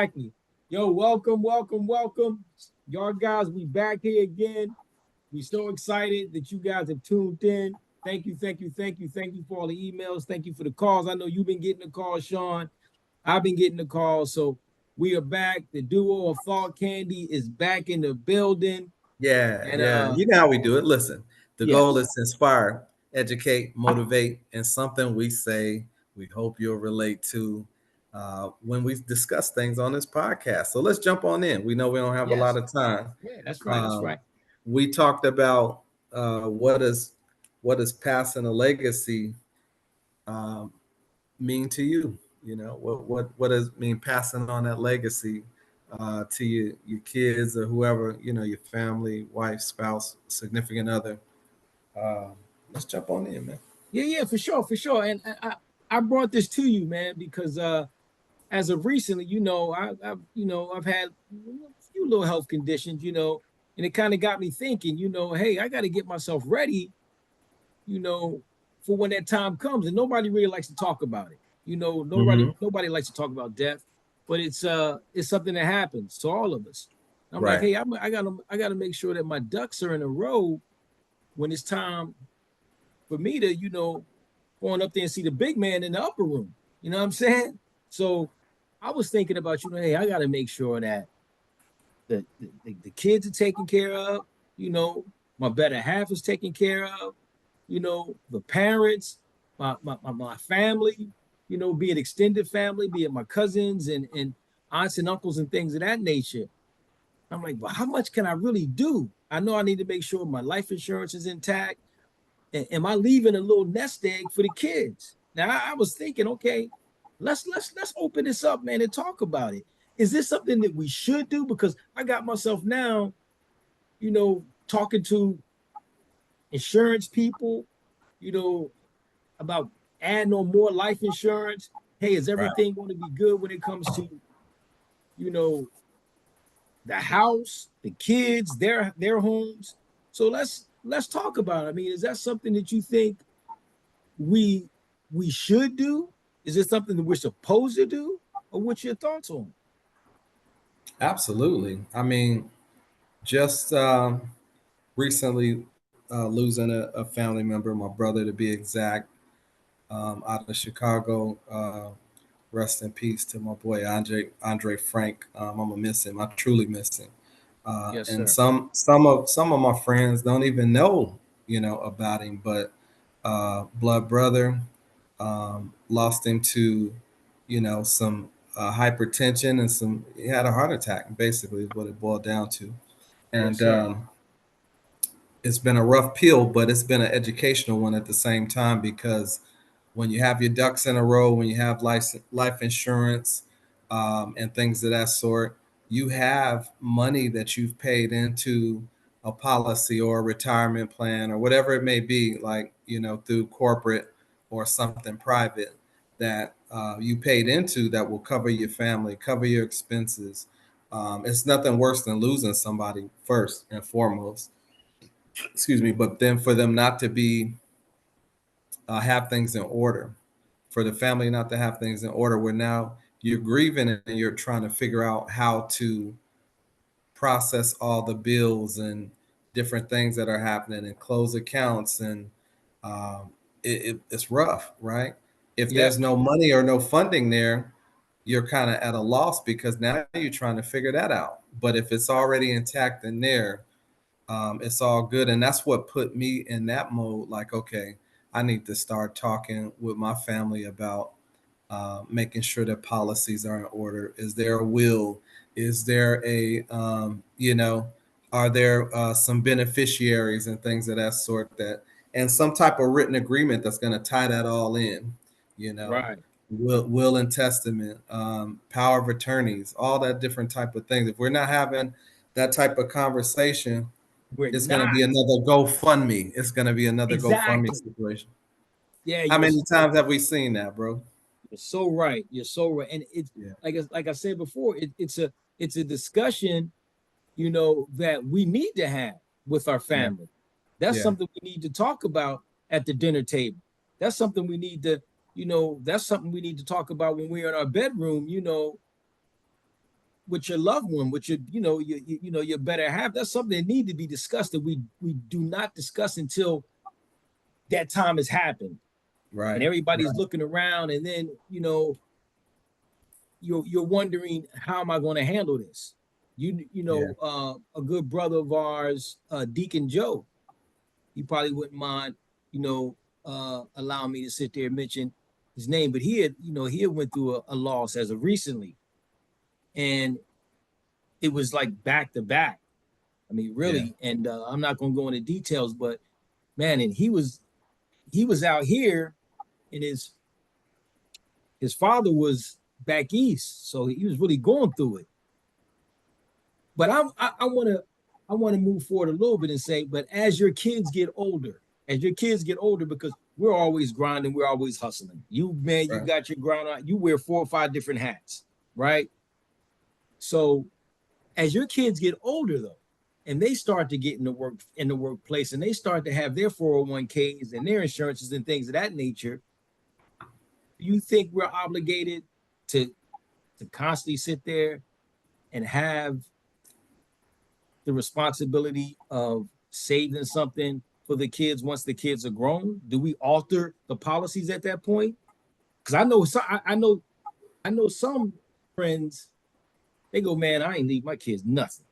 Exactly. Yo, welcome, welcome, welcome. Y'all guys, we back here again. We so excited that you guys have tuned in. Thank you, thank you, thank you, thank you for all the emails. Thank you for the calls. I know you've been getting the calls, Sean. I've been getting the calls. So we are back. The duo of Thought Candy is back in the building. Yeah, And yeah. You know how we do it. Listen, the goal yes, is to inspire, educate, motivate, and something we say we hope you'll relate to when we discuss things on this podcast. So let's jump on in. We know we don't have a lot yes. of time. Yeah, that's right. That's Um, right. we talked about what does passing a legacy um, mean to you? You know, what does mean passing on that legacy to your kids or whoever, your family, wife, spouse, significant other. Um, let's jump on in, man. Yeah, yeah, for sure, for sure. And I brought this to you, man, because as of recently, I've had a few little health conditions, and it kind of got me thinking, hey, I got to get myself ready, you know, for when that time comes. And nobody really likes to talk about it. Nobody Hmm. nobody likes to talk about death, but it's something that happens to all of us. I'm like, Right. hey, I gotta make sure that my ducks are in a row when it's time for me to, going up there and see the big man in the upper room. You know what I'm saying? So I was thinking about, hey, I got to make sure that the kids are taken care of, you know, my better half is taken care of, the parents, my family, be it extended family, be it my cousins and aunts and uncles and things of that nature. I'm like, well, how much can I really do? I know I need to make sure my life insurance is intact. Am I leaving a little nest egg for the kids? Now I was thinking, okay, let's open this up, man, and talk about it. Is this something that we should do? Because I got myself now, talking to insurance people, you know, about adding on more life insurance. Hey, is Right. everything going to be good when it comes to, you know, the house, the kids, their homes? So let's talk about it. I mean, is that something that you think we we should do? Is it something that we're supposed to do? Or what's your thoughts on? Absolutely. I mean, just recently losing a family member, my brother to be exact, out of Chicago. Rest in peace to my boy Andre Frank. I'm gonna miss him. I truly miss him. Yes, And sir. some of my friends don't even know, about him. But blood brother lost him to, some hypertension and some. He had a heart attack. Basically, is what it boiled down to. Yes, And sir. it's been a rough pill, but it's been an educational one at the same time because when you have your ducks in a row, when you have life insurance and things of that sort, you have money that you've paid into a policy or a retirement plan or whatever it may be, like, through corporate or something private that you paid into that will cover your family, cover your expenses. It's nothing worse than losing somebody first and foremost, excuse me, but then for them not to be have things in order, for the family not to have things in order, where now you're grieving and you're trying to figure out how to process all the bills and different things that are happening and close accounts, and it's rough, right? If Yep. there's no money or no funding there, you're kind of at a loss because now you're trying to figure that out. But if it's already intact in there, it's all good. And that's what put me in that mode. Like, okay, I need to start talking with my family about making sure that policies are in order. Is there a will? Is there are there some beneficiaries and things of that sort, and some type of written agreement that's going to tie that all in, you know, Right. will and testament, power of attorneys, all that different type of things. If we're not having that type of conversation, We're it's going to be not. another GoFundMe. It's going to be another GoFundMe Exactly. situation. Yeah, How many times have we seen that, bro? you're so right. You're so right. And it's Yeah. like I said before, it's a discussion, that we need to have with our Yeah. family. That's Yeah. something we need to talk about at the dinner table. That's something we need to, that's something we need to talk about when we're in our bedroom, with your loved one, with your, your better half. That's something that need to be discussed that we do not discuss until that time has happened. Right. And everybody's looking around, and then, you're wondering, how am I going to handle this? A good brother of ours, Deacon Joe, he probably wouldn't mind, allowing me to sit there and mention his name, but he had went through a loss as of recently, and it was like back to back. I mean, really, and I'm not going to go into details, but man, and he was out here, and his father was back east, so he was really going through it. But I want to move forward a little bit and say, but as your kids get older, because we're always grinding, we're always hustling. You got your grind on. You wear 4 or 5 different hats, right? So as your kids get older, though, and they start to get in the workplace, and they start to have their 401ks and their insurances and things of that nature, you think we're obligated to constantly sit there and have the responsibility of saving something for the kids once the kids are grown? Do we alter the policies at that point? Because I know some friends, they go, man, I ain't leave my kids nothing.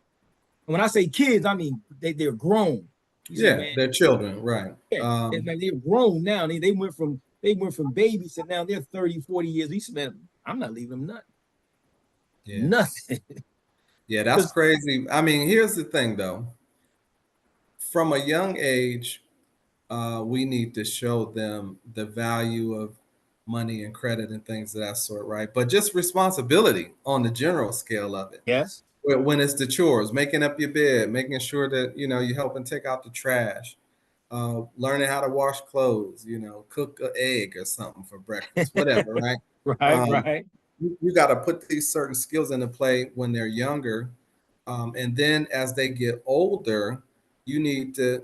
And when I say kids, I mean they're grown. They're children, right? Yeah, they're grown now. They went from babies to now they're 30, 40 years. He said, man, I'm not leaving them nothing. Yeah. Nothing. Yeah, that's crazy. I mean, here's the thing, though. From a young age, we need to show them the value of money and credit and things of that sort, right? But just responsibility on the general scale of it. Yes. When it's the chores, making up your bed, making sure that, you helping take out the trash, learning how to wash clothes, cook an egg or something for breakfast, whatever, right? Right. You got to put these certain skills into play when they're younger. And then as they get older, you need to,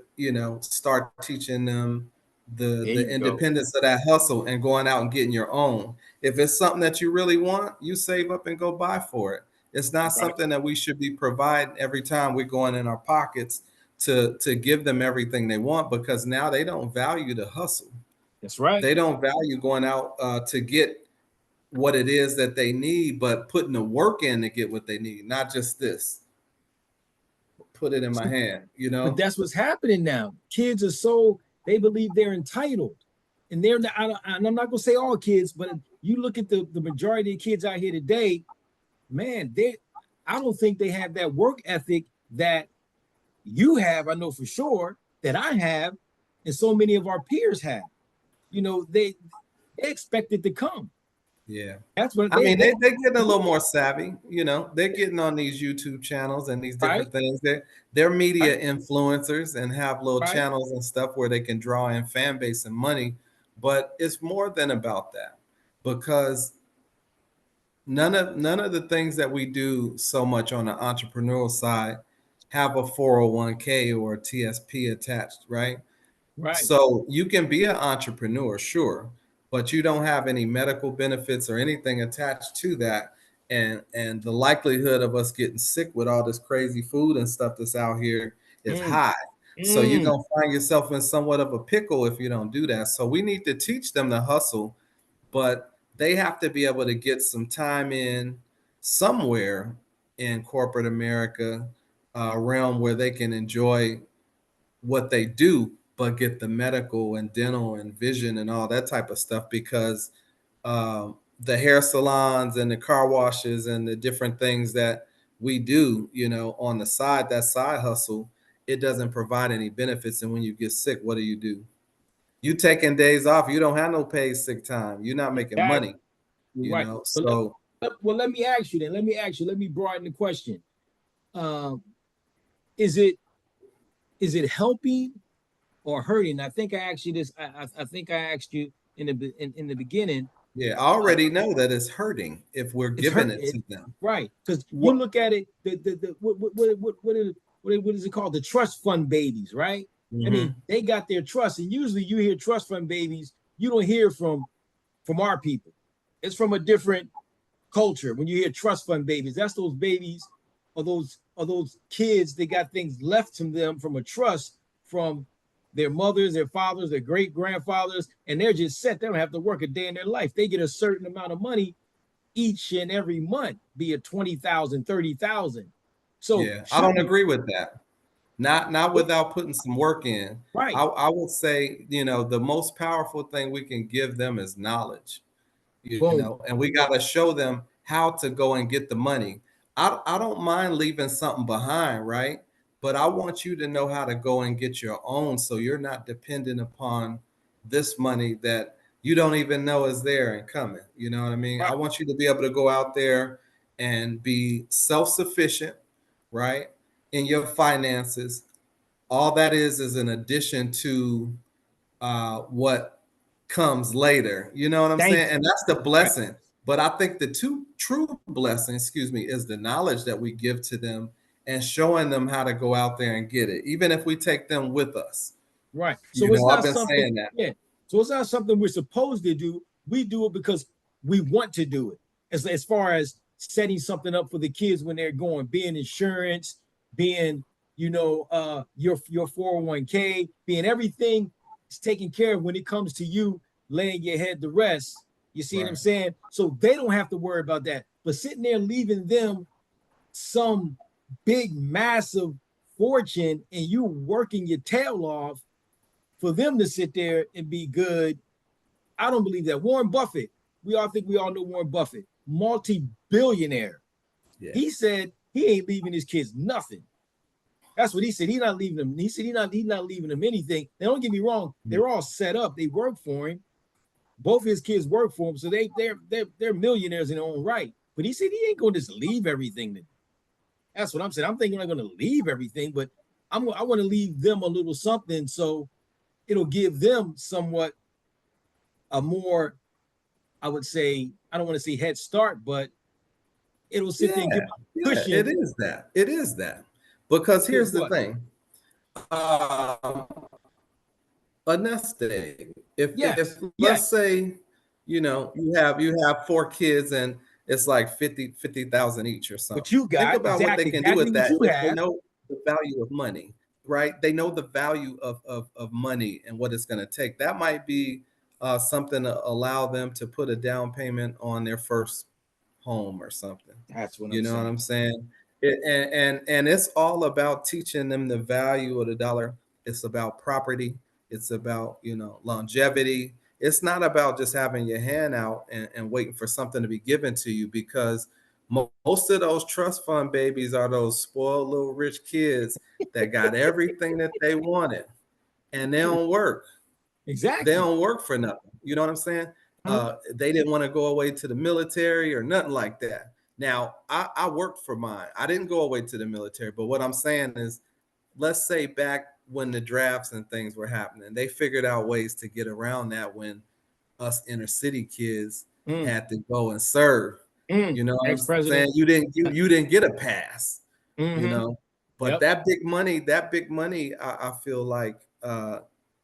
start teaching them the independence of that hustle and going out and getting your own. If it's something that you really want, you save up and go buy for it. It's not something that we should be providing every time we're going in our pockets to give them everything they want, because now they don't value the hustle. That's right. They don't value going out to get what it is that they need, but putting the work in to get what they need, not just this. Put it in my hand, But that's what's happening now. Kids are they believe they're entitled. And they're not, and I'm not gonna say all kids, but you look at the majority of kids out here today, man, I don't think they have that work ethic that you have. I know for sure that I have, and so many of our peers have. They expect it to come. Yeah, that's what they're getting a little more savvy. They're getting on these YouTube channels and these different things. They're media influencers and have little channels and stuff where they can draw in fan base and money. But it's more than about that, because none of the things that we do so much on the entrepreneurial side have a 401k or a TSP attached, right? Right. So you can be an entrepreneur, sure, but you don't have any medical benefits or anything attached to that. And the likelihood of us getting sick with all this crazy food and stuff that's out here is high. So you're going to find yourself in somewhat of a pickle if you don't do that. So we need to teach them to hustle, but they have to be able to get some time in somewhere in corporate America realm where they can enjoy what they do, but get the medical and dental and vision and all that type of stuff, because the hair salons and the car washes and the different things that we do, on the side, that side hustle, it doesn't provide any benefits. And when you get sick, what do? You taking days off. You don't have no paid sick time. You're not making money. Right. So well, let me ask you then. Let me broaden the question. Is it helping or hurting? I think I asked you this. I think I asked you in the beginning. Yeah, I already know that it's hurting if we're giving it to them. Right. Because you look at it, what is it called? The trust fund babies, right? I mean, they got their trust, and usually you hear trust fund babies, you don't hear from our people. It's from a different culture. When you hear trust fund babies, that's those babies or those kids that got things left to them from a trust from their mothers, their fathers, their great grandfathers, and they're just set. They don't have to work a day in their life. They get a certain amount of money each and every month, be it 20,000, 30,000. So yeah, I don't agree with that. Not without putting some work in. Right. I would say, the most powerful thing we can give them is knowledge. Boom. And we got to show them how to go and get the money. I don't mind leaving something behind, right? But I want you to know how to go and get your own, so you're not dependent upon this money that you don't even know is there and coming. You know what I mean? Right. I want you to be able to go out there and be self-sufficient, right, in your finances. All that is an addition to what comes later. You know what I'm saying? And that's the blessing. Right. But I think the true blessing, is the knowledge that we give to them and showing them how to go out there and get it, even if we take them with us. Right. So I've been saying that. Yeah. So it's not something we're supposed to do. We do it because we want to do it. As far as setting something up for the kids when they're going, being insurance, being, your 401k, being everything is taken care of when it comes to you laying your head to rest. You see what I'm saying? So they don't have to worry about that. But sitting there leaving them some big, massive fortune and you working your tail off for them to sit there and be good, I don't believe that. Warren Buffett, we all know Warren Buffett, multi-billionaire. Yeah. He said he ain't leaving his kids nothing. That's what he said. He's not leaving them. He said he's not leaving them anything. Now, don't get me wrong. They're all set up. They work for him. Both his kids work for him. So they're millionaires in their own right. But he said he ain't going to just leave everything. That's what I'm saying. I'm thinking I'm going to leave everything, but I want to leave them a little something so it'll give them somewhat a more, I would say, I don't want to say head start, but it'll sit there and give them a cushion. It is that. Because here's the thing. A nest egg. If let's say, you have 4 kids and it's like 50,000 each or something. But you got think about what they can do with that. They know the value of money, right? They know the value of money and what it's going to take. That might be something to allow them to put a down payment on their first home or something. That's what I'm saying. What I'm saying? And it's all about teaching them the value of the dollar. It's about property. It's about, longevity. It's not about just having your hand out and waiting for something to be given to you, because most of those trust fund babies are those spoiled little rich kids that got everything that they wanted and they don't work. Exactly. They don't work for nothing. You know what I'm saying? They didn't want to go away to the military or nothing like that. Now, I worked for mine. I didn't go away to the military, but what I'm saying is, let's say back when the drafts and things were happening, they figured out ways to get around that when us inner city kids had to go and serve. You know what I'm saying? You didn't get a pass, but that big money, I feel like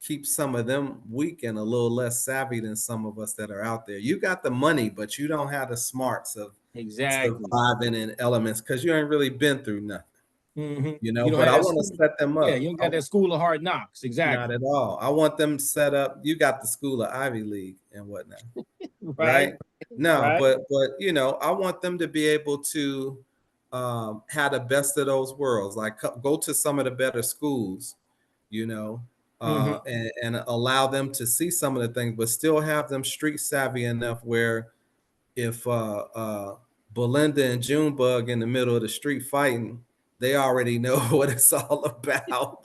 keeps some of them weak and a little less savvy than some of us that are out there. You got the money, but you don't have the smarts of surviving in elements because you ain't really been through nothing. But I want to set them up. Yeah, you don't got that school of hard knocks. Exactly. Not at all. I want them set up. You got the school of Ivy League and whatnot. right? No, right. but I want them to be able to have the best of those worlds. Like go to some of the better schools, and allow them to see some of the things, but still have them street savvy enough where if Belinda and Junebug in the middle of the street fighting, they already know what it's all about.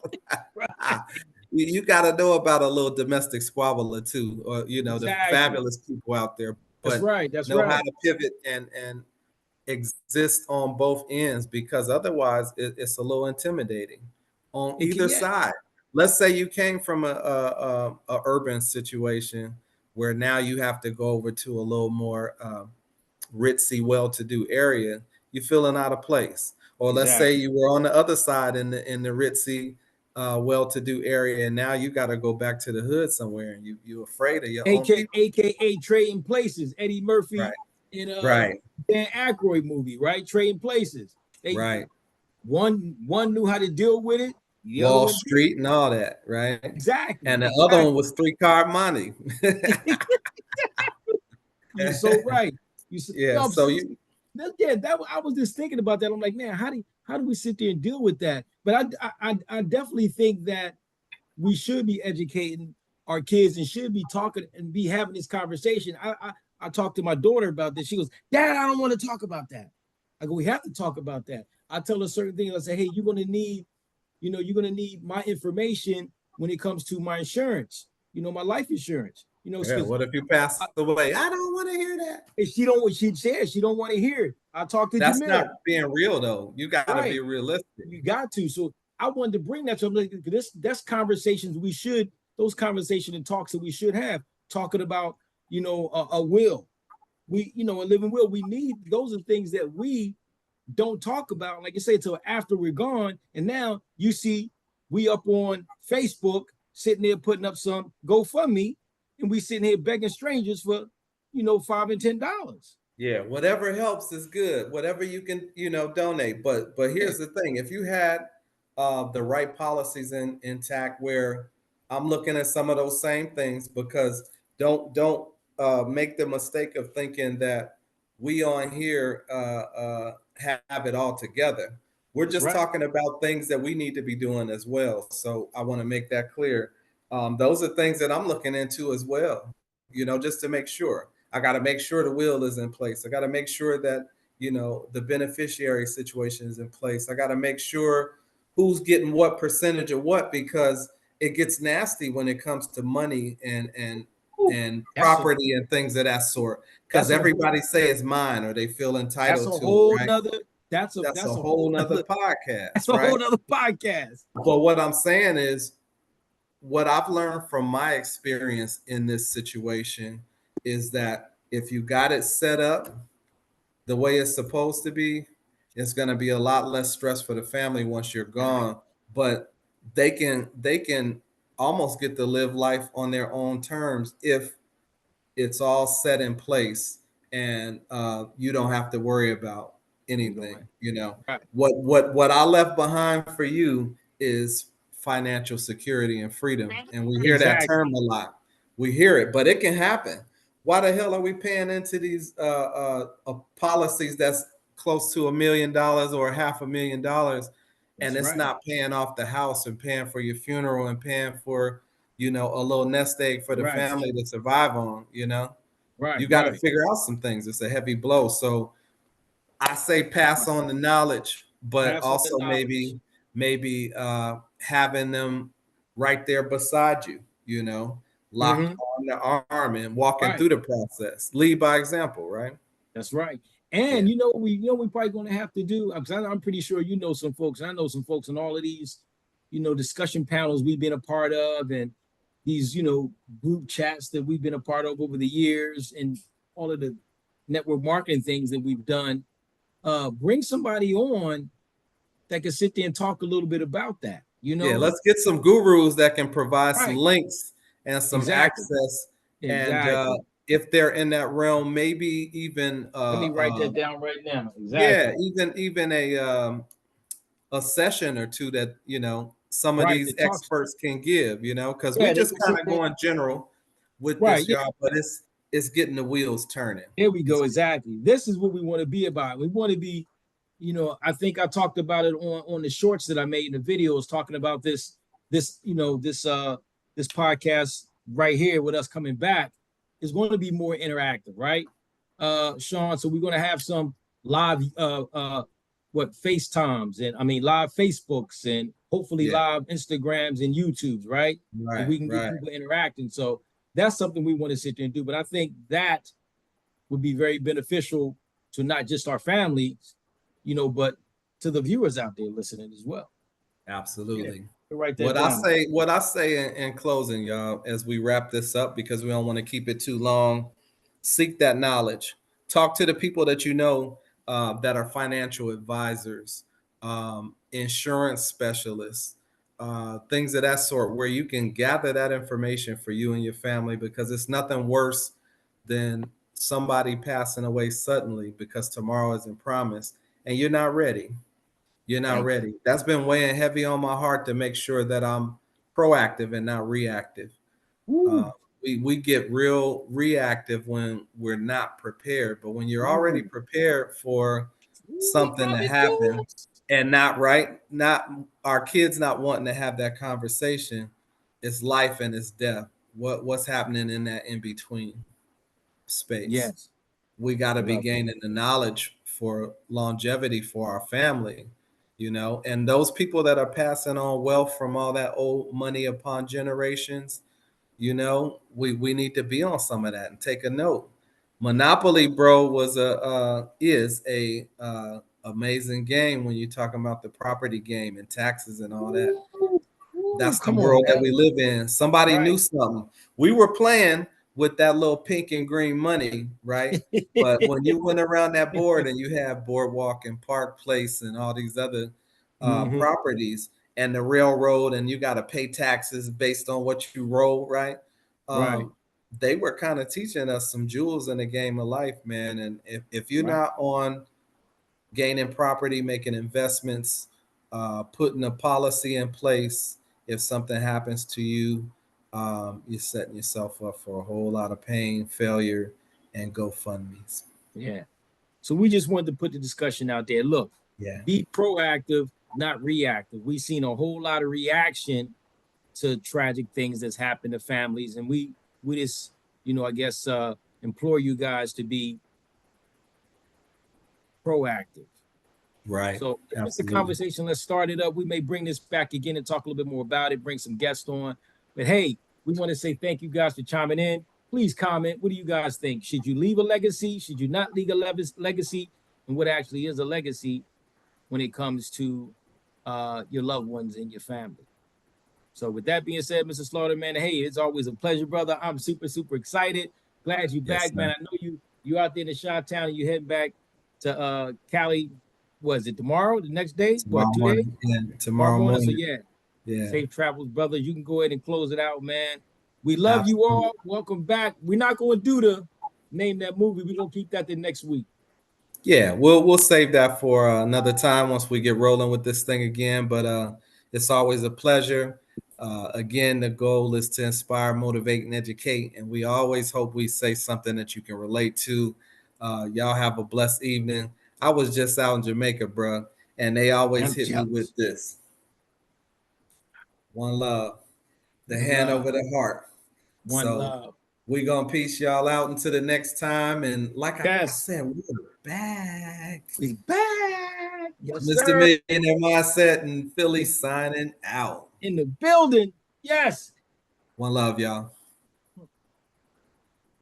You got to know about a little domestic squabble or two, or the fabulous people out there. But That's know right. how to pivot and exist on both ends, because otherwise it's a little intimidating on either side. Let's say you came from a urban situation where now you have to go over to a little more ritzy, well-to-do area. You're feeling out of place. Or let's say you were on the other side in the ritzy, well-to-do area, and now you got to go back to the hood somewhere, and you're afraid of your own people. AKA trading places. Eddie Murphy in Right. Dan Aykroyd movie, right? Trading Places. They Right. one knew how to deal with it, the other Wall one didn't. Street and all that, right? Exactly, And the other one exactly. was Three Card Money. You're so right. You so, Yeah. no, So you, yeah, that I was just thinking about that. I'm like, man, how do we sit there and deal with that? But I definitely think that we should be educating our kids and should be talking and be having this conversation. I talked to my daughter about this. She goes, Dad, I don't want to talk about that. I go, we have to talk about that. I tell her certain things. I say, hey, you're gonna need my information when it comes to my insurance, my life insurance, yeah, because what if you pass away? I don't want to hear that. she don't what she said she don't want to hear it. I talked to That's not Jamil. being real though. You got to be Right. realistic. You got to. So I wanted to bring that to them. Like, that's conversations those conversations and talks that we should have, talking about, a will. A living will. We need those are things that we don't talk about, like I say, until after we're gone. And now you see we up on Facebook sitting there putting up some GoFundMe, and we sitting here begging strangers for, $5 and $10. Yeah, whatever helps is good. Whatever you can, donate. But Yeah, here's the thing: if you had the right policies intact, where I'm looking at some of those same things, because don't make the mistake of thinking that we on here have it all together. We're that's just right. talking about things that we need to be doing as well. So I want to make that clear. Those are things that I'm looking into as well. Just to make sure. I got to make sure the will is in place. I got to make sure that, the beneficiary situation is in place. I got to make sure who's getting what percentage of what, because it gets nasty when it comes to money Ooh, and that's a property and things of that sort, because that's a everybody say it's mine or they feel that's entitled a to it, whole right? nother That's a that's a whole whole nother nother that's podcast, a right? whole nother podcast. But what I'm saying is, what I've learned from my experience in this situation is that if you got it set up the way it's supposed to be, it's going to be a lot less stress for the family once you're gone. But they can almost get to live life on their own terms if it's all set in place, and you don't have to worry about anything. Right. What I left behind for you is financial security and freedom, and we hear that Exactly. term a lot. We hear it, but it can happen. Why the hell are we paying into these policies that's close to $1 million or $500,000, and That's it's right. not paying off the house and paying for your funeral and paying for a little nest egg for the Right. family to survive on? Right. You got to Right. figure out some things. It's a heavy blow. So I say pass Right. on the knowledge, but Pass on the also knowledge. maybe having them right there beside you, locked Hmm. on the arm and walking Right. through the process. Lead by example, right? That's right. Yeah. And we probably going to have to do. I'm pretty sure some folks. I know some folks in all of these, discussion panels we've been a part of, and these group chats that we've been a part of over the years, and all of the network marketing things that we've done. Bring somebody on that can sit there and talk a little bit about that. Yeah, let's get some gurus that can provide some Right? links and some Exactly. access. And Exactly. if they're in that realm, maybe even Let me write that down right now. yeah, Exactly. even a session or two that some of Right. these The talks. experts can give, because we Yeah, they just can kind sit of there. going general with Right. this, Yeah. y'all, but it's getting the wheels turning. There we go. It's Exactly. This is what we want to be about. We want to be, I think I talked about it on the shorts that I made in the videos, talking about this podcast right here with us coming back is going to be more interactive, right? Sean. So we're going to have some live FaceTimes, and I mean live Facebooks, and hopefully yeah, live Instagrams and YouTubes, right? And right, we can get right. people interacting. So that's something we want to sit there and do. But I think that would be very beneficial to not just our families, but to the viewers out there listening as well. Yeah, Absolutely. write that What I down. say, what I say in closing, y'all, as we wrap this up, because we don't want to keep it too long. Seek that knowledge. Talk to the people that you know that are financial advisors, insurance specialists, things of that sort, where you can gather that information for you and your family, because it's nothing worse than somebody passing away suddenly because tomorrow isn't promised and you're not ready. You're not Thank ready. That's been weighing heavy on my heart to make sure that I'm proactive and not reactive. you. Uh, we get real reactive when we're not prepared, but when you're already Ooh. prepared for We something to coming through. happen and not right, not our kids not wanting to have that conversation, it's life and it's death. What's happening in that in between space? Yes, We got I to be love it. gaining the knowledge for longevity for our family, and those people that are passing on wealth from all that old money upon generations, we need to be on some of that and take a note. Monopoly, bro, was a is a amazing game when you're talking about the property game and taxes and all that. Ooh, ooh, That's the come on, world that man. we live in. Somebody knew Right. something. We were playing with that little pink and green money, right? But when you went around that board and you have Boardwalk and Park Place and all these other Hmm. properties and the railroad, and you got to pay taxes based on what you roll, right? Right, Um, they were kind of teaching us some jewels in the game of life, man. And if you're right. not on gaining property, making investments, putting a policy in place. If something happens to you, you're setting yourself up for a whole lot of pain, failure, and GoFundMe's. Yeah. So we just wanted to put the discussion out there. Look, Yeah. be proactive, not reactive. We've seen a whole lot of reaction to tragic things that's happened to families, and we just, I guess, implore you guys to be proactive. Right. So if it's a Absolutely. conversation, let's start it up. We may bring this back again and talk a little bit more about it, bring some guests on. But hey, we want to say thank you guys for chiming in. Please comment. What do you guys think? Should you leave a legacy? Should you not leave a legacy? And what actually is a legacy when it comes to your loved ones and your family? So with that being said, Mr. Slaughter, man, hey, it's always a pleasure, brother. I'm super, super excited. Glad you Yes, back, man. sir. I know you out there in the Chi-Town and you heading back to Cali. Was it tomorrow? The next day? What, Tomorrow 2 days? morning. Yeah, Tomorrow tomorrow morning. So morning. yeah, Yeah, safe travels, brother. You can go ahead and close it out, man. We love you absolutely. all. Welcome back. We're not going to do the name that movie. We're going to keep that the next week. Yeah, we'll save that for another time once we get rolling with this thing again. But it's always a pleasure. Again, the goal is to inspire, motivate, and educate, and we always hope we say something that you can relate to. Y'all have a blessed evening. I was just out in Jamaica, bro, and they always I'm hit me with jealous. this: one love, the One hand love. over the heart. One So love. we're gonna peace y'all out until the next time. And like I Yes. said, we're back. We back. Yes, Mr. sir. Millionaire Mindset and Philly signing out. In the building. Yes. One love, y'all.